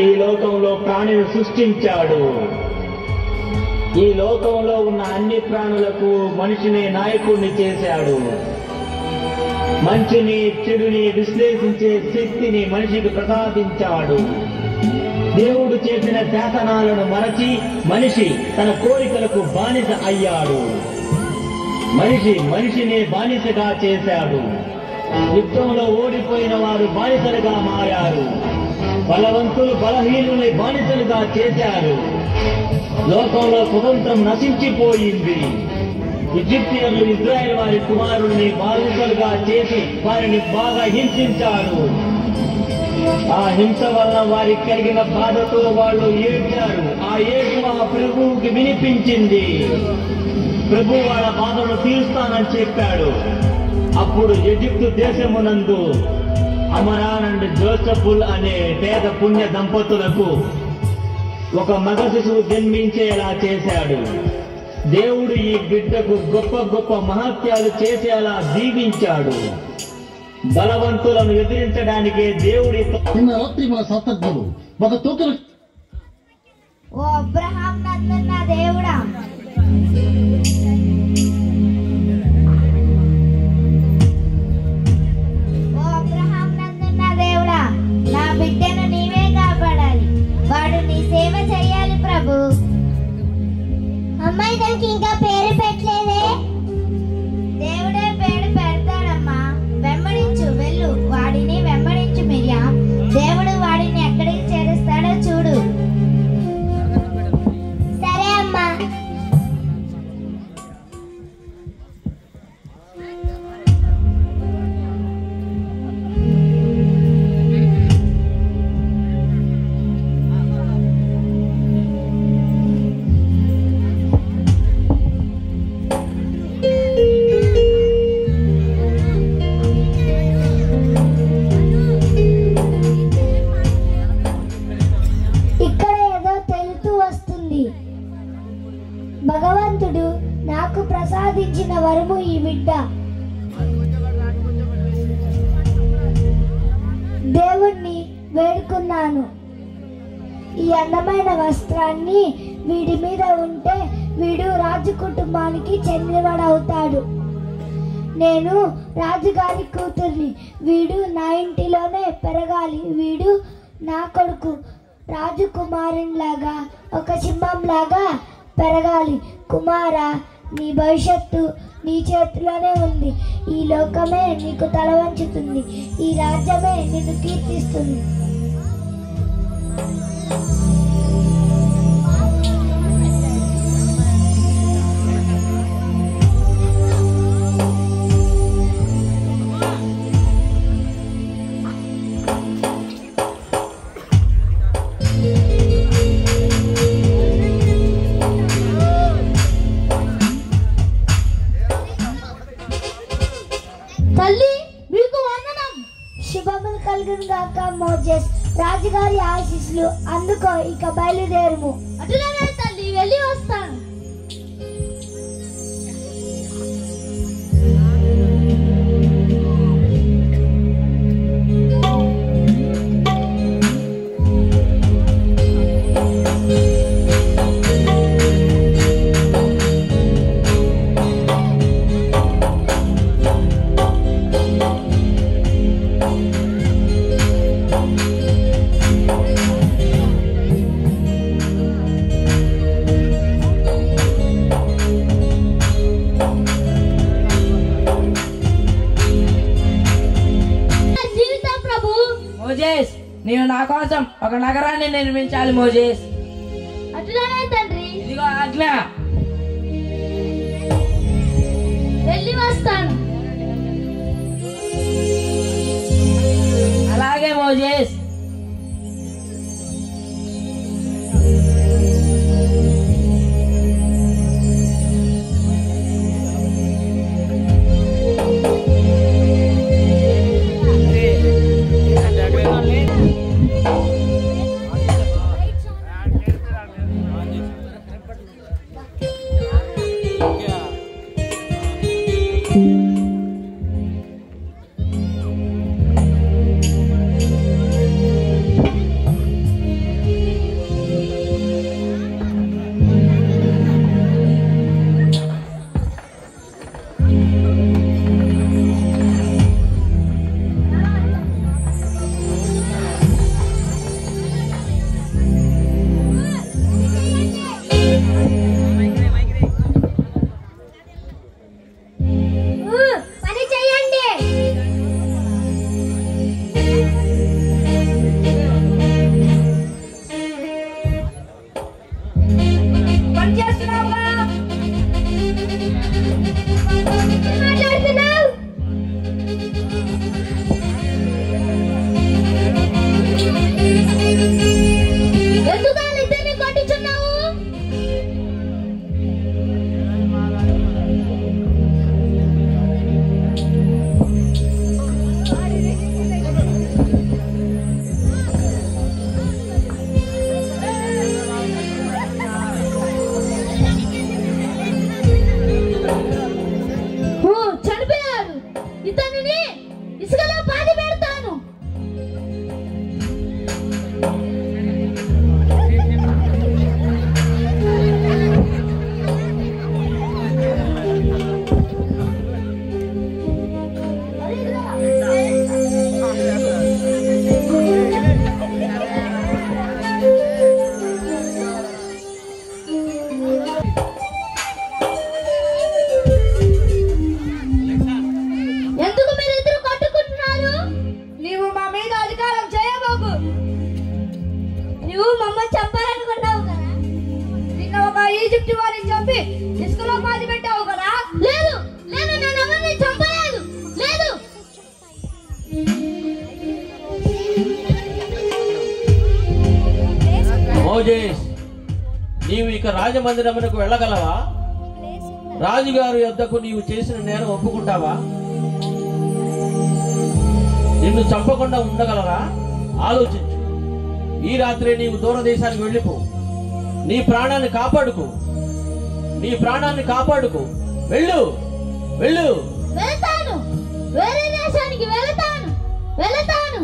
ఈ లోకంలో ప్రాణిని సృష్టించాడు. ఈ లోకంలో ఉన్న అన్ని ప్రాణులకు మనిషిని నాయకుడిని చేశాడు. మంచిని చెడుని విశ్లేషించే శక్తిని మనిషికి ప్రసాదించాడు. దేవుడు చేసిన శాసనాలను మరచి మనిషి తన కోరికలకు బానిస అయ్యాడు. మనిషిని బానిసగా చేశాడు. యుద్ధంలో ఓడిపోయిన వారు బానిసలుగా మారారు. బలవంతులు బలహీనుల్ని బానిసలుగా చేశారు. లోకంలో స్వతంత్రం నశించిపోయింది. ఈజిప్షియన్లు ఇజ్రాయెల్ వారి కుమారుల్ని బానిసలుగా చేసి వారిని బాగా హింసించారు. ఆ హింస వల్ల వారికి కలిగిన బాధతో వాళ్ళు ఏడ్చారు. ఆ ఏడు ఆ ప్రభువుకి వినిపించింది. ప్రభు వాళ్ళ బాధను తీరుస్తానని చెప్పాడు. అప్పుడు ఈజిప్టు దేశమునందు అమరాన్ అండ్ జోసెఫుల్ అనే పేద పుణ్య దంపతులకు ఒక మగ శిశువు జన్మించేలా చేశాడు. దేవుడు ఈ బిడ్డకు గొప్ప గొప్ప మహత్యాలు చేసేలా దీవించాడు. బలవంతులను ఎదిరించడానికే దేవుడి నిన్న రాత్రి మా శాస్త్రజ్ఞులు ఒక తూకలు ఓ అబ్రహాం నందున్న దేవుడా, నా బిడ్డను నీవే కాపాడాలి. వాడు నీ సేవ చేయాలి ప్రభు. అమ్మాయి దానికి ఇంకా పేరు పెట్టలేదే. దేవుడే పేరు పెడతాడమ్మా. వెంబడించు, వెళ్ళు, వాడిని వెంబడించు మిర్యాం. దేవుడు వాడిని ఎక్కడికి చేరుస్తాడో చూడు. సరే అమ్మా. భగవంతుడు నాకు ప్రసాదించిన వరము ఈ బిడ్డ. దేవుణ్ణి వేడుకున్నాను. ఈ అందమైన వస్త్రాన్ని వీడి మీద ఉంటే వీడు రాజు కుటుంబానికి చెందినవాడవుతాడు. నేను రాజుగారి కూతుర్ని. వీడు నా ఇంటిలోనే పెరగాలి. వీడు నా కొడుకు రాజకుమారునిలాగా ఒక సింహంలాగా పెరగాలి. కుమారా, నీ భవిష్యత్తు నీ చేతిలోనే ఉంది. ఈ లోకమే నీకు తల వంచుతుంది. ఈ రాజ్యమే నిన్ను కీర్తిస్తుంది. తల్లి, మీకు వందనం. శుభములు కలుగును గాక మోజెస్. రాజుగారి ఆశీస్సులు అందుకో. ఇక బయలుదేరుము. అటులనే తల్లి, వెళ్ళి వస్తాను. మోజేస్, నీవు నా కోసం ఒక నగరాన్ని నిర్మించాలి మోజేస్. అటులనే తండ్రి. ఇదిగో ఆజ్ఞ. వెళ్ళి వస్తాను. అలాగే మోజేస్. మాట్లాడుతున్నావు? ఎందుకు ఇద్దరిని కొట్టించున్నావు? చనిపోయారు. ఇతనిని ఇసుకలో పాతి పెడతాను. ఎందుకు మీరిద్దరు కొట్టుకుంటున్నారు? నీవు మా మీద అధికారం చేయబోకు. నువ్వు మమ్మల్ని చంపాలనుకున్నావు కదా. నిన్న ఒక ఈజిప్ట్ వారిని చంపి ఇసుకలో పాతి పెట్టావు కదా. లేదు లేదు, నేను ఎవరిని చంపలేదు. లేదు. మోజేస్, నీవు ఇక రాజమందిరమునకు వెళ్ళగలవా? రాజుగారి యొద్దకు నీవు చేసిన నేరం ఒప్పుకుంటావా? నిన్ను చంపకుండా ఉండగలరా? ఆలోచించు. ఈ రాత్రి నీవు దూరదేశానికి వెళ్ళిపో. నీ ప్రాణాన్ని కాపాడుకో. నీ ప్రాణాన్ని కాపాడుకో. వెళ్ళు, వెళ్ళు. వెళ్తాను. వేరే దేశానికి వెళ్తాను. వెళ్తాను.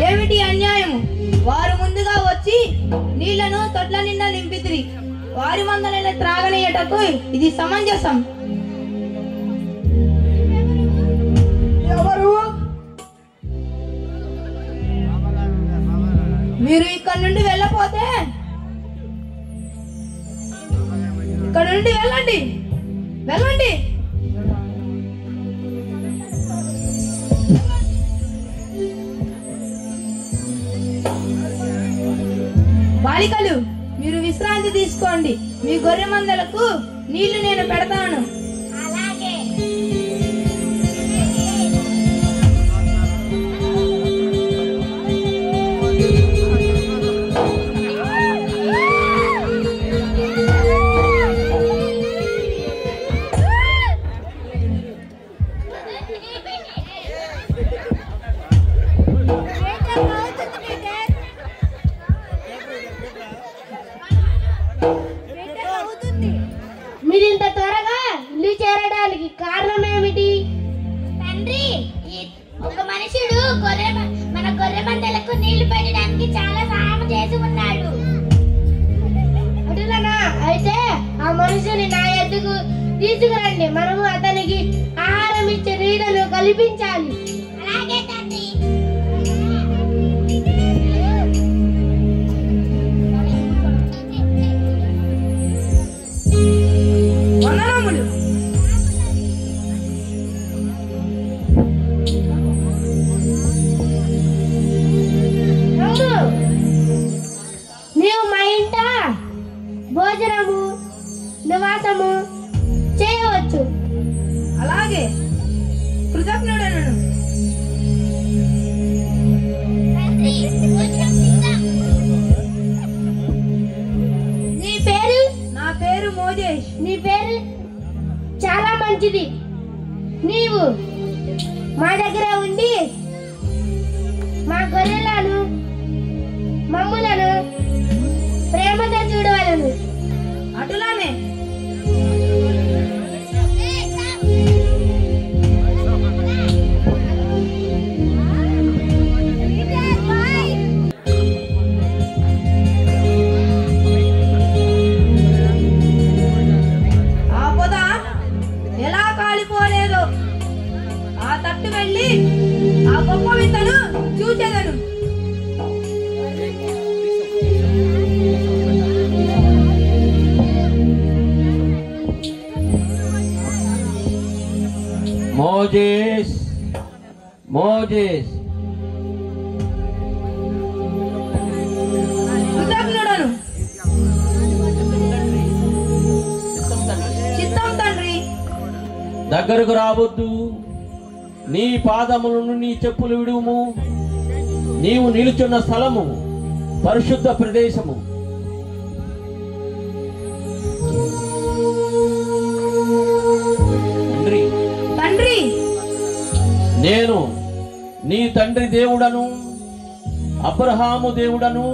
ఏమిటి అన్యాయము? వారు ముందుగా వచ్చి నీళ్లను తొట్ల నిండా నింపితిరి. వారి మందలను త్రాగనీయటకు ఇది సమంజసం. ఎవరు? మీరు ఇక్కడ నుండి వెళ్ళపోతే ఇక్కడ నుండి వెళ్ళండి, వెళ్ళండి. బాలికలు, మీరు విశ్రాంతి తీసుకోండి. మీ గొర్రె మందలకు నీళ్లు నేను పెడతాను. అతనికి చాలా సహాయం చేసి ఉన్నాడు. అటులనా అయితే ఆ మనుషుని నా ఎద్దుకు తీసుకురండి. మనము అతనికి ఆహారం ఇచ్చే నీడను కల్పించాలి. అలాగే తండ్రి. వందనములు. నీవు మా ఇంట భోజనము నివాసము చేయవచ్చు. అలాగే కృతజ్ఞుడను. నీ పేరు? నా పేరు మోజేష్. నీ పేరు చాలా మంచిది. నీవు మా దగ్గర ఉండి మా గొర్రెలను మమ్ములను ప్రేమతో చూడవలను. అటులానే. ఆ పొద ఎలా కాలిపోలేదో ఆ తట్టు వెళ్ళి ఆ గొప్ప వింతను చూచెదను. Moses, Moses, కృతజ్ఞుడను. చిత్తం తండ్రి. దగ్గరకు రావద్దు. నీ పాదములను నీ చెప్పులు విడుము. నీవు నిలుచున్న స్థలము పరిశుద్ధ ప్రదేశము. తండ్రి, తండ్రి, నేను నీ తండ్రి దేవుడను, అబ్రహాము దేవుడను,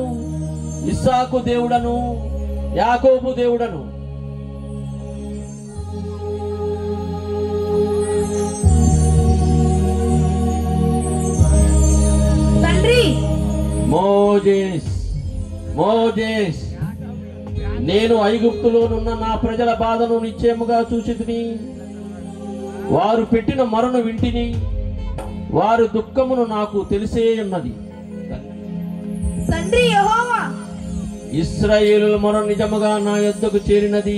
ఇస్సాకు దేవుడను, యాకోబు దేవుడను. తండ్రి. మోజేస్, మోజేస్, నేను ఐగుప్తులోనున్న నా ప్రజల బాధను నిశ్చయముగా చూసితిని. వారు పెట్టిన మొరను వింటిని. వారు దుఃఖమును నాకు తెలిసే ఉన్నది. తండ్రి యెహోవా, ఇశ్రాయేలుల మొర నిజముగా నా యొద్దకు చేరినది.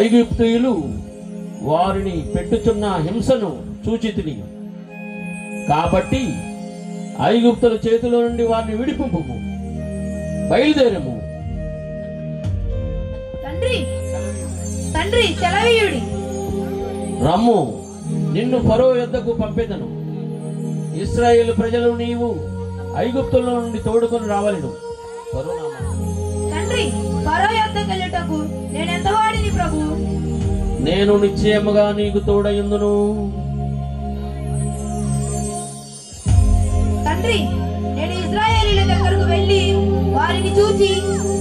ఐగుప్తీయులు వారిని పెట్టుచున్న హింసను చూచితిని. కాబట్టి ఐగుప్తుల చేతిలో నుండి వారిని విడిపింపుము. బయలుదేరము. తండ్రి, తండ్రి సెలవీయుడి. రమ్ము, నిన్ను ఫరో యొద్దకు పంపెదను. ఇశ్రాయేలు ప్రజలు నీవు ఐగుప్తుల నుండి తోడుకొని రావలెను. ఫరో నామమున. తండ్రి, ఫరో యొద్దకెళ్ళుటకు నేనెంత వాడిని ప్రభు. నేను నిశ్చయముగా నీకు తోడయుందును. తండ్రి, నేను ఇశ్రాయేలీయుల దగ్గరకు వెళ్ళి వారిని చూచి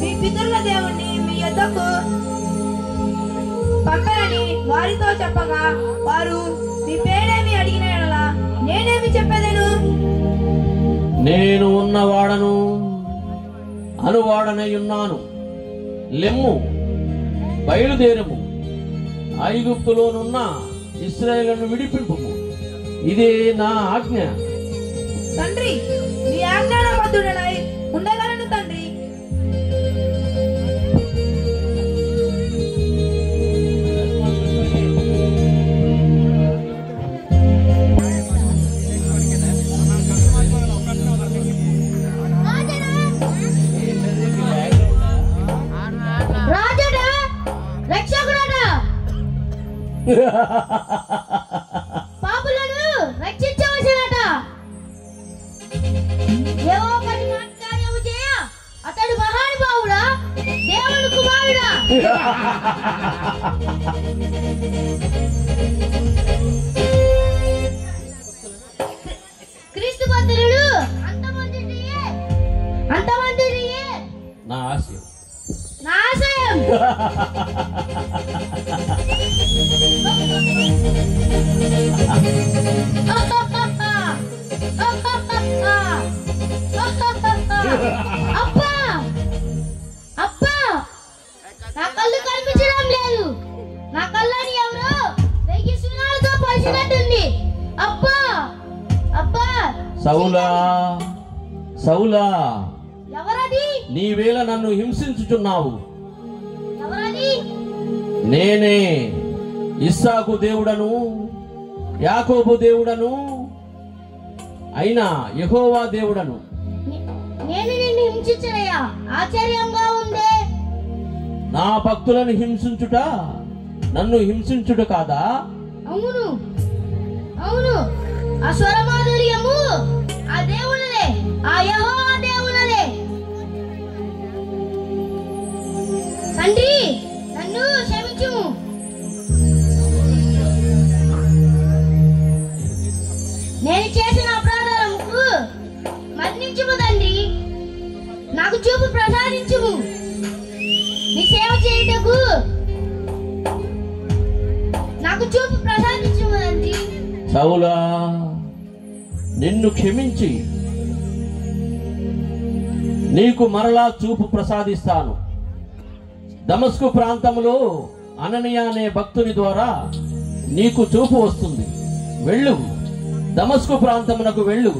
మీ పితరుల దేవుణ్ణి మీ యొద్దకు పంపనని వారితో చెప్పగా వారు మీ పేరేమి అడిగిన యెడల నేనేమి చెప్పేదను? నేను ఉన్నవాడను అనువాడనై ఉన్నాను. లెమ్ము, బయలుదేరము. ఐగుప్తులోనున్న ఇశ్రాయేలును విడిపింపుము. ఇదే నా ఆజ్ఞ. తండ్రి, మీ ఆజ్ఞానబద్ధుడనై ఉండగలను తండ్రి. రాజుడా, రక్షకుడా, పాపులను రక్షించవలసినట. ఏవో పని కార్యము చేయ అతడు మహానుభావుడా, దేవుని కుమారుడా. క్రీస్తు భక్తులు అంతమందియే నా ఆశయం. నా ఆశయం. అబ్బా అబ్బా నా కళ్ళు కనిపించడం లేదు. నా కళ్ళని ఎవరో 1000 సున్నాలతో పోల్చినట్టుంది. అబ్బా అబ్బా సౌలా సౌలా, ఎవరది? నీవేళ నన్ను హింసించుచున్నావు. ఎవరది? నేనే ఇస్సాకు దేవుడను యాకోబు దేవుడను అయినా యెహోవా దేవుడను. నేను నిన్ను హింసించనయ్యా, ఆశ్చర్యంగా ఉందే. నా భక్తులను హింసించుట నన్ను హింసించుట కాదా? అవును అవును, ఆ స్వరమాధుర్యము ఆ దేవునిదే, ఆ యెహోవా దేవునిదే. తండ్రి నన్ను క్షమించుము. నేను చేసిన అపరాధాలకు మన్నించుము తండ్రి. నాకు చూపు ప్రసాదించుము. నీ సేవ చేయుటకు నాకు చూపు ప్రసాదించుము తండ్రి. సౌలా, నిన్ను క్షమించి నీకు మరలా చూపు ప్రసాదిస్తాను. దమస్కు ప్రాంతంలో అననీయ అనే భక్తుని ద్వారా నీకు చూపు వస్తుంది. వెళ్ళు, దమస్కు ప్రాంతమునకు వెళ్ళు.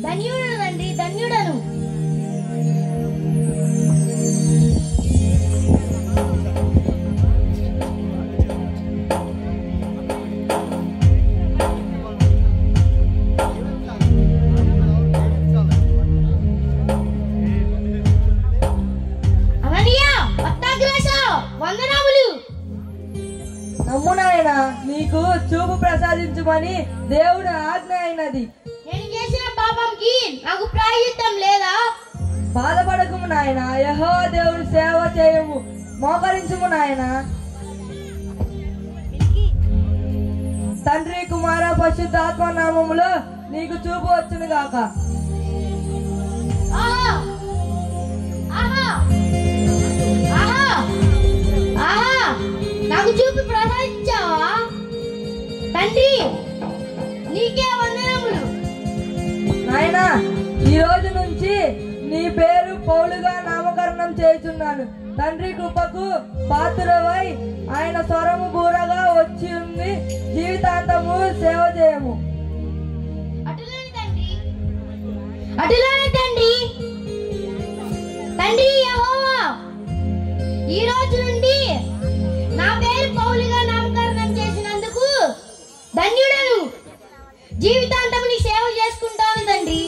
ధన్యుడను తండ్రి, ధన్యుడను. నమ్మునాయన, నీకు చూపు ప్రసాదించమని దేవుడు ఆజ్ఞ అయినది. నేను చేసిన పాపంకి నాకు ప్రాయశ్చిత్తం లేదా? బాధపడకుము నాయన, యెహోవా దేవుని సేవ చేయము, మోకరించుము నాయన. తండ్రి కుమార పరిశుద్ధాత్మ నామములో నీకు చూపు వచ్చును గాక. ఆహా ఆహా ఆహా ఆహా, నాకు చూపు ప్రసాదించావా తండ్రి? నీకే వందనములు. నాయన, ఈ రోజు నుంచి నీ పేరు పౌలుగా నామకరణం చేయుచున్నాను. తండ్రి కృపకు పాత్రుడవై ఆయన స్వరము బూరగా వచ్చి ఉంది. జీవితాంతము సేవ చేయము. అటులోని తండ్రి, అటులోని తండ్రి. తండ్రి యెహోవా, ఈ రోజు నుండి నా పేరు పౌలుగా నామకరణం చేసినందుకు ధన్యుడను. జీవితాంతము నీ సేవ చేసుకుంటాను తండ్రి.